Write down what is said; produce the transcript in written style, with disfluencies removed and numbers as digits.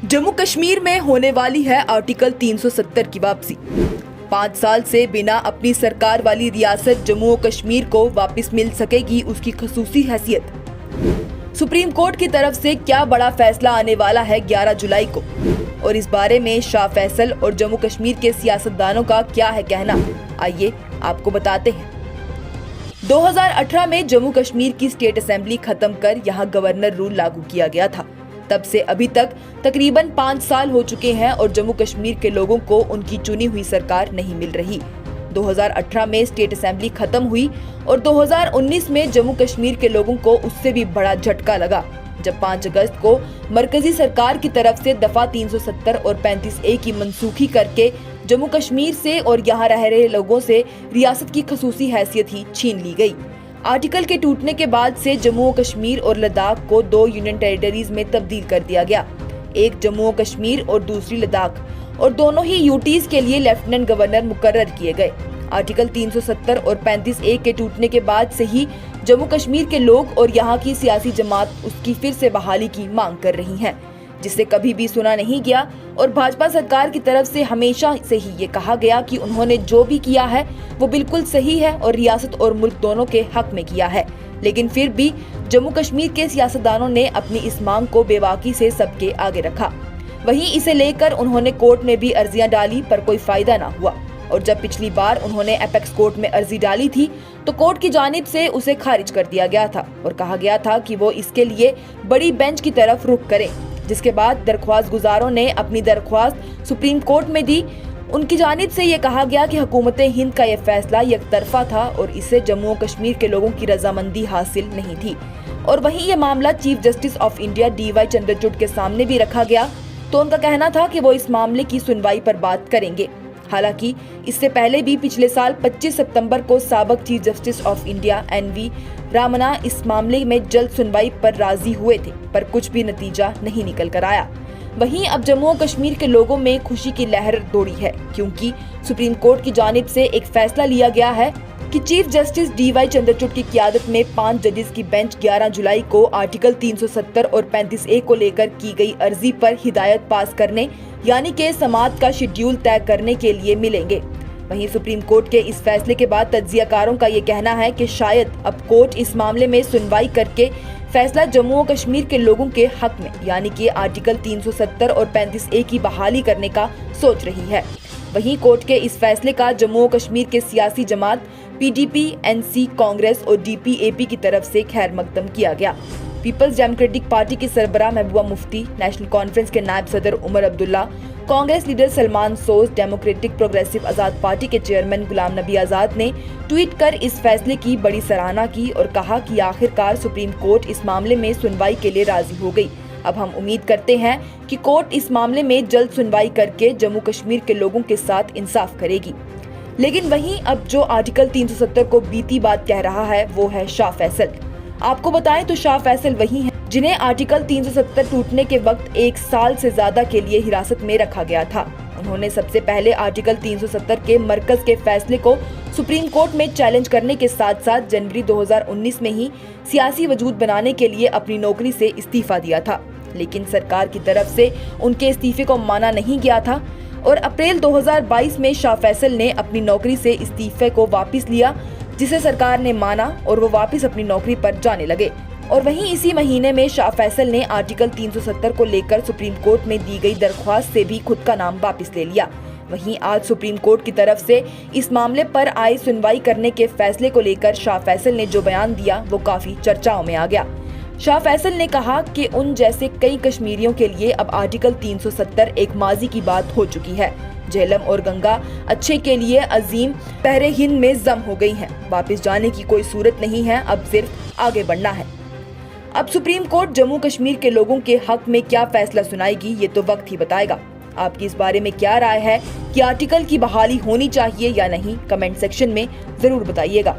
जम्मू कश्मीर में होने वाली है आर्टिकल 370 की वापसी। 5 साल से बिना अपनी सरकार वाली रियासत जम्मू और कश्मीर को वापस मिल सकेगी उसकी खसूसी हैसियत। सुप्रीम कोर्ट की तरफ से क्या बड़ा फैसला आने वाला है 11 जुलाई को, और इस बारे में शाह फैसल और जम्मू कश्मीर के सियासतदानों का क्या है कहना, आइए आपको बताते हैं। 2018 में जम्मू कश्मीर की स्टेट असेंबली खत्म कर यहाँ गवर्नर रूल लागू किया गया था। तब से अभी तक तकरीबन 5 साल हो चुके हैं और जम्मू कश्मीर के लोगों को उनकी चुनी हुई सरकार नहीं मिल रही। 2018 में स्टेट असेंबली खत्म हुई और 2019 में जम्मू कश्मीर के लोगों को उससे भी बड़ा झटका लगा, जब 5 अगस्त को मरकजी सरकार की तरफ से दफा 370 और 35A की मनसूखी करके जम्मू कश्मीर से और यहाँ रह रहे लोगों से रियासत की खसूसी हैसियत ही छीन ली गई। आर्टिकल के टूटने के बाद से जम्मू और कश्मीर और लद्दाख को 2 यूनियन टेरिटरीज में तब्दील कर दिया गया, एक जम्मू और कश्मीर और दूसरी लद्दाख, और दोनों ही यूटीज के लिए लेफ्टिनेंट गवर्नर मुकर्रर किए गए। आर्टिकल 370 और 35A के टूटने के बाद से ही जम्मू कश्मीर के लोग और यहाँ की सियासी जमात उसकी फिर से बहाली की मांग कर रही हैं, जिसे कभी भी सुना नहीं गया। और भाजपा सरकार की तरफ से हमेशा से ही ये कहा गया कि उन्होंने जो भी किया है वो बिल्कुल सही है और रियासत और मुल्क दोनों के हक में किया है, लेकिन फिर भी जम्मू कश्मीर के सियासतदानों ने अपनी इस मांग को बेबाकी से सबके आगे रखा। वहीं इसे लेकर उन्होंने कोर्ट में भी अर्जियां डाली, पर कोई फायदा ना हुआ। और जब पिछली बार उन्होंने एपेक्स कोर्ट में अर्जी डाली थी तो कोर्ट की जानिब से उसे खारिज कर दिया गया था और कहा गया था कि वो इसके लिए बड़ी बेंच की तरफ रुख करें, जिसके बाद दरख्वास्त गुजारों ने अपनी दरख्वास्त सुप्रीम कोर्ट में दी। उनकी जानिब से ये कहा गया कि हुकूमत हिंद का ये फैसला यकतरफा था और इससे जम्मू और कश्मीर के लोगों की रजामंदी हासिल नहीं थी। और वहीं ये मामला chief justice of India DY Chandrachud के सामने भी रखा गया, तो उनका कहना था कि वो इस मामले की सुनवाई पर बात करेंगे। हालांकि इससे पहले भी पिछले साल 25 सितंबर को साबिक chief justice of India NV Ramana इस मामले में जल्द सुनवाई पर राजी हुए थे, पर कुछ भी नतीजा नहीं निकल कर आया। वहीं अब जम्मू और कश्मीर के लोगों में खुशी की लहर दौड़ी है, क्योंकि सुप्रीम कोर्ट की जानिब से एक फैसला लिया गया है कि चीफ जस्टिस DY चंद्रचूड़ की क़ियादत में 5 जजेस की बेंच 11 जुलाई को आर्टिकल 370 और 35A को लेकर की गई अर्जी पर हिदायत पास करने, यानी कि समाअत का शेड्यूल तय करने के लिए मिलेंगे। वहीं सुप्रीम कोर्ट के इस फैसले के बाद तज्जियाकारों का ये कहना है कि शायद अब कोर्ट इस मामले में सुनवाई करके फैसला जम्मू और कश्मीर के लोगों के हक में, यानी कि आर्टिकल 370 और 35A की बहाली करने का सोच रही है। वहीं कोर्ट के इस फैसले का जम्मू और कश्मीर के सियासी जमात PDP, NC, कांग्रेस और DPAP की तरफ से खैर मकदम किया गया। पीपल्स डेमोक्रेटिक पार्टी की सरबराह महबूबा मुफ्ती, नेशनल कॉन्फ्रेंस के नायब सदर उमर अब्दुल्ला, कांग्रेस लीडर सलमान सोज, डेमोक्रेटिक प्रोग्रेसिव आजाद पार्टी के चेयरमैन गुलाम नबी आजाद ने ट्वीट कर इस फैसले की बड़ी सराहना की और कहा कि आखिरकार सुप्रीम कोर्ट इस मामले में सुनवाई के लिए राजी हो गई। अब हम उम्मीद करते हैं कि कोर्ट इस मामले में जल्द सुनवाई करके जम्मू कश्मीर के लोगों के साथ इंसाफ करेगी। लेकिन वहीं अब जो आर्टिकल 370 को बीती बात कह रहा है वो है शाह फैसल। आपको बताएं तो शाह फैसल वही हैं जिन्हें आर्टिकल 370 टूटने के वक्त 1 साल से ज्यादा के लिए हिरासत में रखा गया था। उन्होंने सबसे पहले आर्टिकल 370 के मरकज के फैसले को सुप्रीम कोर्ट में चैलेंज करने के साथ साथ जनवरी 2019 में ही सियासी वजूद बनाने के लिए अपनी नौकरी से इस्तीफा दिया था, लेकिन सरकार की तरफ से उनके इस्तीफे को माना नहीं गया था और अप्रैल 2022 में शाह फैसल ने अपनी नौकरी से इस्तीफे को वापस लिया, जिसे सरकार ने माना और वो वापस अपनी नौकरी पर जाने लगे। और वहीं इसी महीने में शाह फैसल ने आर्टिकल 370 को लेकर सुप्रीम कोर्ट में दी गई दरख्वास्त से भी खुद का नाम वापस ले लिया। वहीं आज सुप्रीम कोर्ट की तरफ से इस मामले पर आए सुनवाई करने के फैसले को लेकर शाह फैसल ने जो बयान दिया वो काफी चर्चाओं में आ गया। शाह फैसल ने कहा कि उन जैसे कई कश्मीरियों के लिए अब आर्टिकल 370 एक माजी की बात हो चुकी है। झेलम और गंगा अच्छे के लिए अजीम पहरे हिंद में जम हो गई हैं। वापस जाने की कोई सूरत नहीं है, अब सिर्फ आगे बढ़ना है। अब सुप्रीम कोर्ट जम्मू कश्मीर के लोगों के हक में क्या फैसला सुनाएगी ये तो वक्त ही बताएगा। आपकी इस बारे में क्या राय है कि आर्टिकल की बहाली होनी चाहिए या नहीं, कमेंट सेक्शन में जरूर बताइएगा।